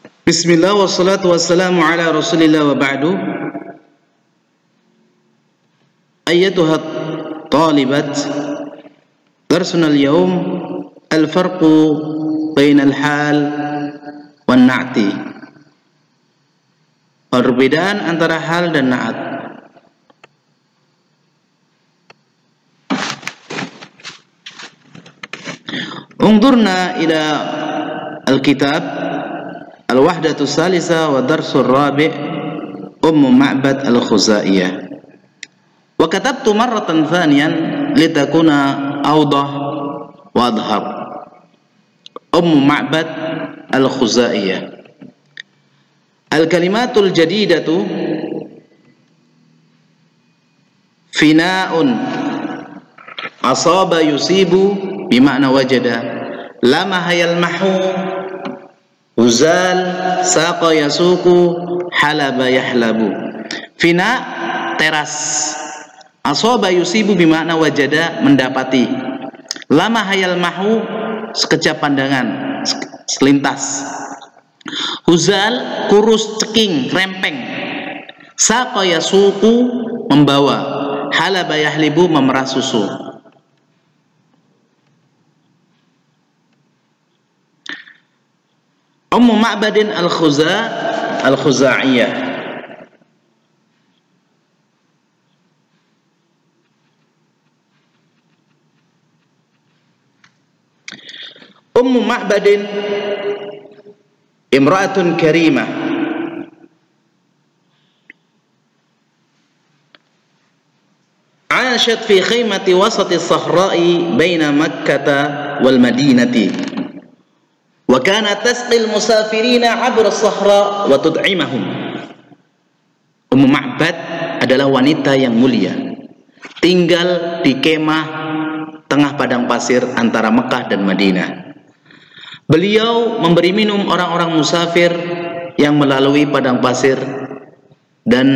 Bismillah wassalatu wassalamu ala rasulillah wa ba'du. Ayyatuha talibat, darsuna al-yawm al-farqu baina al-hal wan na'ti. Perbedaan antara hal dan na'at. Ungdurna ila al-kitab Al-Wahdatu Salisa wa Darsul Rabi' Ummu Ma'bad Al-Khuzaiyah. Wa katabtu marratan thaniyan litakuna awdah wa adhar. Ummu Ma'bad Al-Khuzaiyah. Al-kalimatul jadidatu fina'un asaba yusibu bima'na wajada lama hayal mahu uzal saqa yasuku halaba yahlabu. Fina teras, asaba yusibu bimakna wajada mendapati, lama hayal mahu sekejap pandangan selintas, uzal kurus ceking rempeng, saqa yasuku membawa, halaba yahlibu memerah susu. Ummu Ma'badin Al-Khuzaiyah. Ummu Ma'badin imra'atun karimah, عاشت في خيمة وسط الصحراء بين مكة والمدينة wa kanat tasqil musafirina 'abra as-sahra wa tud'imahum. Ummu Ma'bad adalah wanita yang mulia, tinggal di kemah tengah padang pasir antara Mekah dan Madinah. Beliau memberi minum orang-orang musafir yang melalui padang pasir dan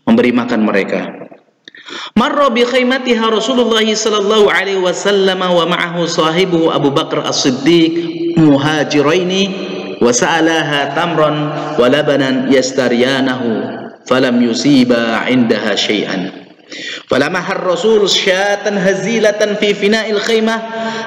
memberi makan mereka. Marra bi khaymatiha Rasulullah sallallahu alaihi wasallam wa ma'ahu sahibuhu Abu Bakar As-Siddiq muhajiraini wa sa'alaha tamran wa labanan yastariyanahu falam yusiba 'indaha syai'an. Falamma ar-rasul syatan hazilatan fi fina'il khaymah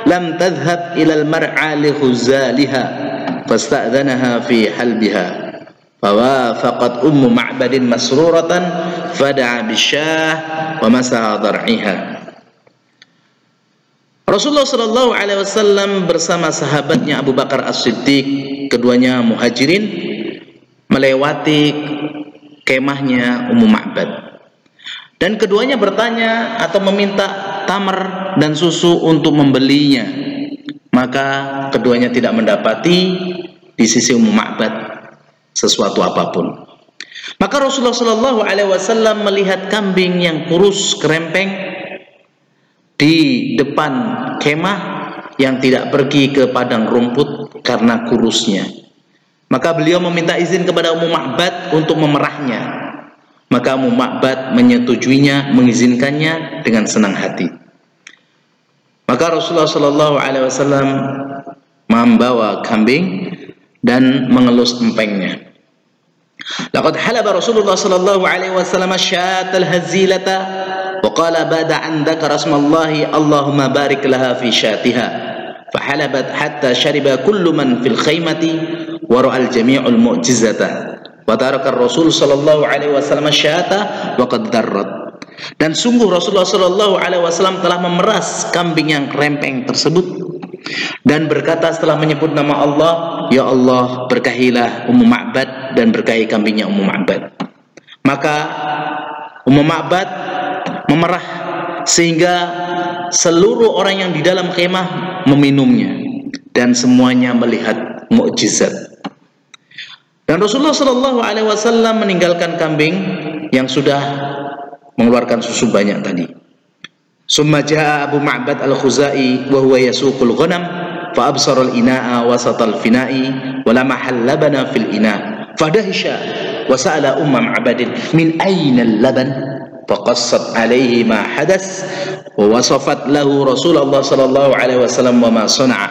lam tadhhab ila al-mar'a li khuzaliha fasta'dhanaha fi halbiha. Fawafaqat Ummu Ma'badin masruratan fada'a bisyah wa masaha dhar'iha. Rasulullah sallallahu alaihi wasallam bersama sahabatnya Abu Bakar As-Siddiq, keduanya muhajirin, melewati kemahnya Ummu Ma'bad. Dan keduanya bertanya atau meminta tamar dan susu untuk membelinya. Maka keduanya tidak mendapati di sisi Ummu Ma'bad sesuatu apapun. Maka Rasulullah sallallahu alaihi wasallam melihat kambing yang kurus kerempeng di depan kemah yang tidak pergi ke padang rumput karena kurusnya. Maka beliau meminta izin kepada Ummu Ma'bad untuk memerahnya. Maka Ummu Ma'bad menyetujuinya, mengizinkannya dengan senang hati. Maka Rasulullah sallallahu alaihi wasallam membawa kambing dan mengelus empengnya. Laqad halaba Rasulullah sallallahu alaihi wasallam syatal hazilata wa qala ba'da an dzakara asmallahi Allahumma barik laha fi syatiha fahalabat hatta shariba kullu man fil khaymati wa ra'al jami'ul mu'jizata wa taraka Rasul sallallahu alaihi wasallam syata wa qad darrat. Dan sungguh Rasulullah sallallahu alaihi wasallam telah memeras kambing yang rempeng tersebut dan berkata setelah menyebut nama Allah, ya Allah berkahilah Ummu Ma'bad dan berkahi kambingnya Ummu Ma'bad. Maka Ummu Ma'bad memerah sehingga seluruh orang yang di dalam kemah meminumnya dan semuanya melihat mukjizat. Dan Rasulullah sallallahu alaihi wasallam meninggalkan kambing yang sudah mengeluarkan susu banyak tadi. Summa jaa Abu Ma'bad Al-Khuzai wa huwa yasuqul ghanam fa absara al-ina'a wasatal fina'i wa lama halabana fil ina' fadahisha wa sa'ala Umma Ma'badin min ayna al-laban faqassat alayhi ma hadas wa wasafat lahu Rasulullah sallallahu alaihi wasallam wa ma sana'a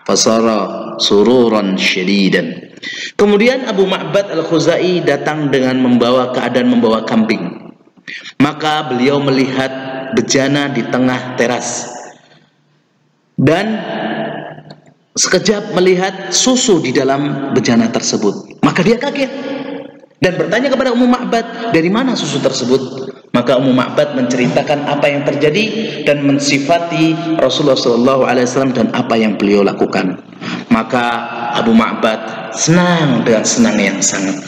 fasara sururan syadidan. Kemudian Abu Ma'bad Al-Khuzai datang dengan keadaan membawa kambing. Maka beliau melihat bejana di tengah teras dan sekejap melihat susu di dalam bejana tersebut. Maka dia kaget dan bertanya kepada Ummu Ma'bad, dari mana susu tersebut? Maka Ummu Ma'bad menceritakan apa yang terjadi dan mensifati Rasulullah SAW dan apa yang beliau lakukan. Maka Abu Ma'bad senang dengan senang yang sangat.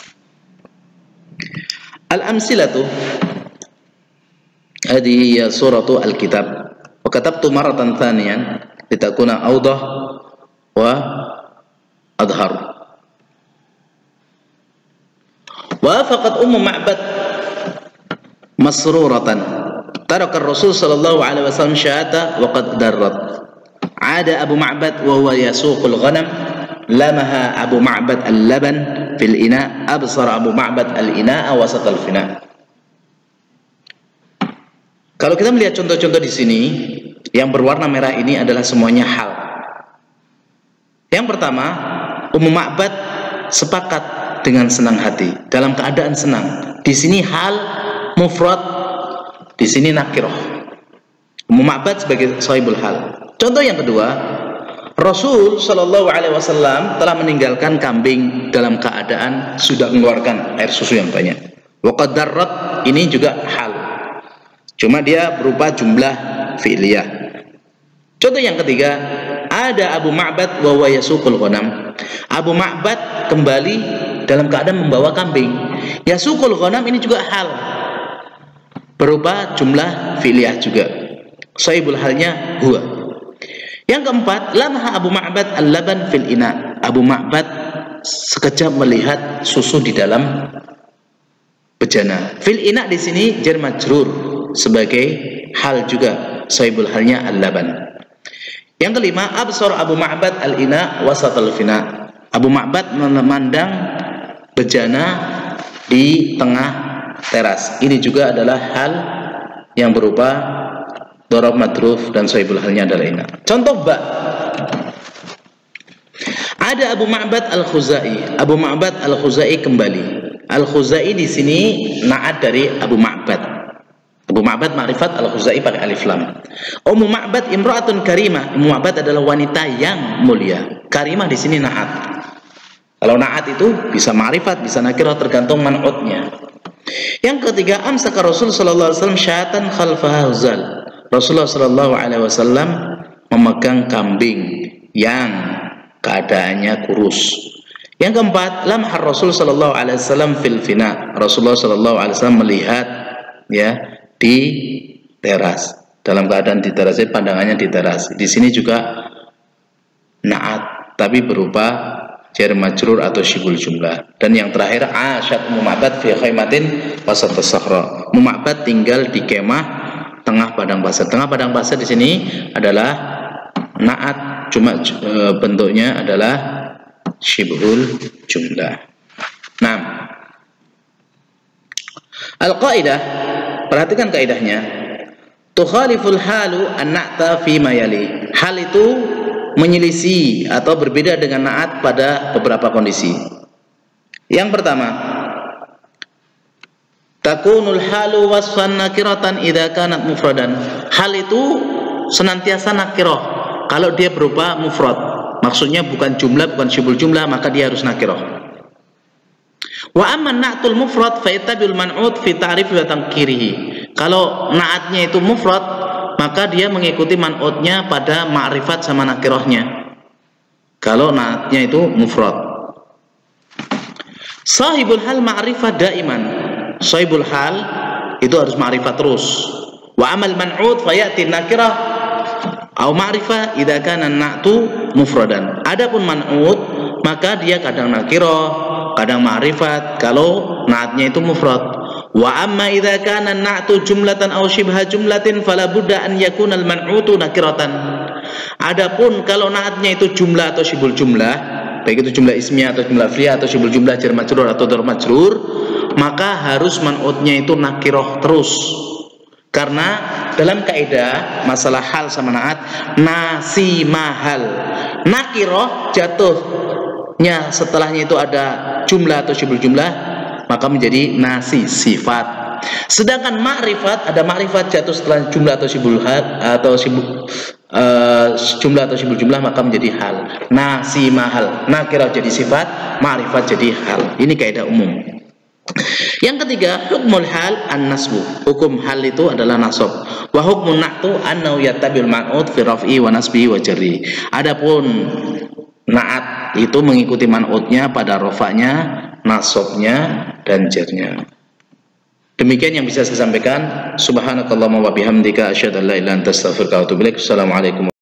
Al-amsilatu hadhihi hiya suratu al-kitab wa katabtu maratan thaniyan litakuna awdah wa adhar. Wafaqat Ummu Ma'bad masruratan taraka Rasul sallallahu alaihi wasallam syata wa qad darrat. Ada Abu Ma'bad wa huwa yasuqul ghanam, lamaha Abu Ma'bad al-laban fil ina, absara Abu Ma'bad al-ina'a wasat al-fina. Kalau kita melihat contoh-contoh di sini, yang berwarna merah ini adalah semuanya hal. Yang pertama, Ummu Ma'bad sepakat dengan senang hati, dalam keadaan senang. Di sini hal mufrad, di sini nakirah. Ummu Ma'bad sebagai sahibul hal. Contoh yang kedua, Rasul Shallallahu Alaihi Wasallam telah meninggalkan kambing dalam keadaan sudah mengeluarkan air susu yang banyak. Wa qad darrat ini juga hal, cuma dia berupa jumlah fi'liyah. Contoh yang ketiga, ada Abu Ma'bad wa huwa yasuqul ghanam. Abu Ma'bad kembali dalam keadaan membawa kambing. Yasuqul ghanam ini juga hal, berupa jumlah fi'liyah juga. Sahibul halnya huwa. Yang keempat, lamha Abu Ma'bad al-laban fil ina. Abu Ma'bad sekejap melihat susu di dalam bejana. Fil ina di sini jar majrur sebagai hal juga, sahibul halnya al-laban. Yang kelima, absar Abu Ma'bad al-ina wasat al-fina. Abu Ma'bad memandang bejana di tengah teras. Ini juga adalah hal yang berupa dharab madruf dan sahibul halnya adalah ina. Contoh ba, ada Abu Ma'bad Al-Khuzai. Abu Ma'bad Al-Khuzai kembali. Al-Khuzai di sini na'at dari Abu Ma'bad. Abu Ma'bad ma'rifat, Al-Khuzai pakai alif lam. Ummu Ma'bad imra'atun karimah. Ummu Ma'bad adalah wanita yang mulia. Karimah di sini na'at. Kalau na'at itu bisa ma'rifat, bisa nakirah, tergantung man'utnya. Yang ketiga, amsaka Rasul sallallahu alaihi wasallam syatan khalfaha huzal. Rasulullah sallallahu alaihi wasallam memegang kambing yang keadaannya kurus. Yang keempat, lamhar Rasul sallallahu alaihi wasallam fil fina. Rasulullah sallallahu alaihi wasallam melihat ya di teras. Dalam keadaan di teras, pandangannya di teras. Di sini juga na'at tapi berupa jar majrur atau syibul jumlah. Dan yang terakhir, asyad Ummu Ma'bad fi khaymatin wasat as-sahra. Ummu Ma'bad tinggal di kemah tengah padang pasir. Tengah padang pasir di sini adalah na'at, cuma bentuknya adalah syibul jumlah. Nah, al-qaidah, perhatikan kaidahnya. Tukhaliful halu an-na'ta fi ma yali. Hal itu menyelisih atau berbeda dengan na'at pada beberapa kondisi. Yang pertama, takunul halu wasfan nakiratan idza kanat mufradan. Hal itu senantiasa nakirah kalau dia berupa mufrad. Maksudnya bukan jumlah, bukan syibul jumlah, maka dia harus nakirah. Wa amma na'tul mufrad fa ittabil man'ut fi ta'rif wa tankirihi. Kalau na'atnya itu mufrad, maka dia mengikuti man'utnya pada ma'rifat sama nakirahnya. Kalau na'atnya itu mufrad. Sahibul hal ma'rifah daiman. Sahibul hal itu harus ma'rifat terus. Wa amal man'ud fayati nakirah au ma'rifah idza kana na'tu mufradan. Adapun man'ud maka dia kadang nakirah, kadang ma'rifat kalau na'atnya itu mufrad. Wa amma idza kana na'tu jumlatan aw shibha jumlatin fala budda an yakuna al man'utu nakiratan. Adapun kalau na'atnya itu jumlah atau syibul jumlah, baik itu jumlah ismiyah atau jumlah fi'liyah atau syibul jumlah jar majrur atau dharf majrur, maka harus man'utnya itu nakirah terus. Karena dalam kaidah masalah hal sama na'at, nasi mahal. Nakiroh jatuhnya setelahnya itu ada jumlah atau syibul jumlah, maka menjadi nasi sifat. Sedangkan ma'rifat, ada ma'rifat jatuh setelah jumlah atau syibul hal atau jumlah atau syibul jumlah, maka menjadi hal. Nasi mahal, nakirah jadi sifat, ma'rifat jadi hal. Ini kaidah umum. Yang ketiga, hukmul hal an-nasbu. Hukum hal itu adalah nasab. Wa hukmun na'tu annahu yattabi'ul man'ut fi raf'i wa nasbi wa jarri. Adapun na'at itu mengikuti man'utnya pada rafa'nya, nasabnya dan jarnya. Demikian yang bisa saya sampaikan. Subhanakallahumma wa bihamdika asyhadu an la ilaha illa anta astaghfiruka wa atubu ilaik. Assalamualaikum.